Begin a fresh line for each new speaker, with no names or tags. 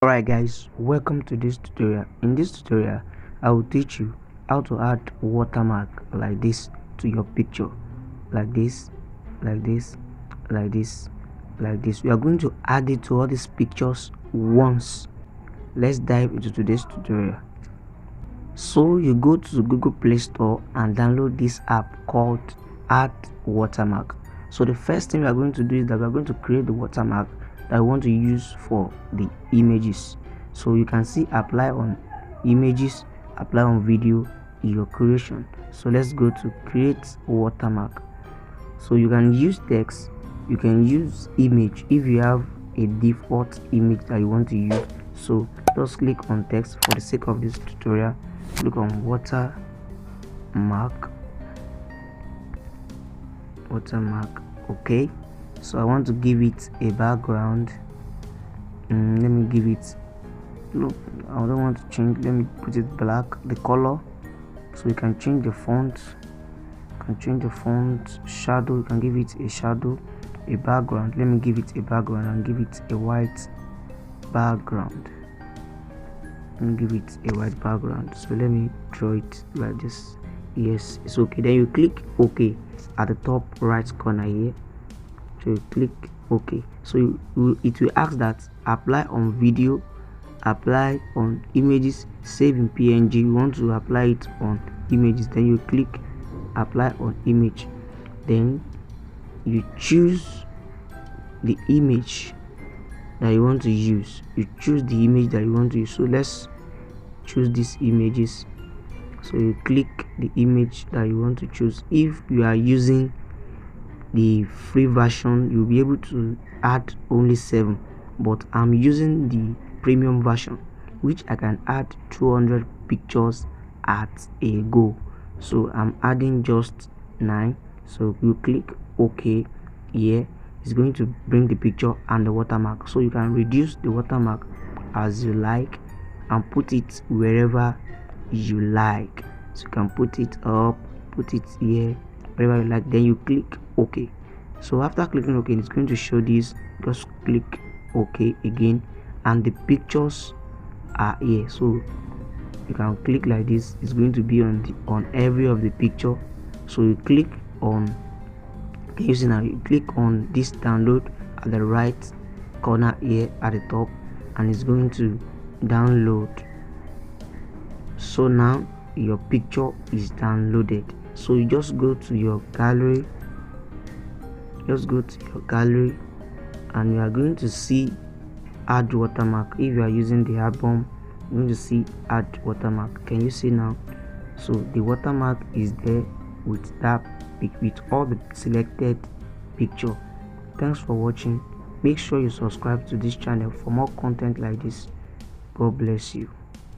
Alright guys, welcome to this tutorial. In this tutorial I will teach you how to add watermark like this to your picture, like this, like this, like this, like this. We are going to add it to all these pictures once. Let's dive into today's tutorial. So you go to Google Play Store and download this app called Add Watermark. So the first thing we are going to do is that we are going to create the watermark that we want to use for the images. So you can see apply on images, apply on video, your creation. So let's go to create watermark. So you can use text, you can use image if you have a default image that you want to use. So just click on text. For the sake of this tutorial, click on watermark. Okay, so I want to give it a background. Let me give it, look, I don't want to change, let me put it black, the color. So you can change the font, shadow, you can give it a shadow, a background. Let me give it a background and give it a white background. So let me draw it like this. Yes, it's okay. Then you click OK at the top right corner here. So you click OK. So it will ask that apply on video, apply on images, save in PNG. You want to apply it on images, then you click apply on image. Then you choose the image that you want to use. So let's choose these images. So you click the image that you want to choose. If you are using the free version, you'll be able to add only 7, but I'm using the premium version, which I can add 200 pictures at a go. So I'm adding just 9. So you click OK here. It's going to bring the picture and the watermark. So you can reduce the watermark as you like and put it wherever you like. So you can put it up, put it here, wherever you like. Then you click OK. So after clicking OK, it's going to show this. Just click OK again and the pictures are here. So you can click like this. It's going to be on every of the picture. So you click on, can you see now? You click on this download at the right corner here at the top, and it's going to download. So now your picture is downloaded. So you just go to your gallery, and you are going to see add watermark. If you are using the album, you're going to see add watermark. Can you see now? So the watermark is there with all the selected picture. Thanks for watching. Make sure you subscribe to this channel for more content like this. God bless you.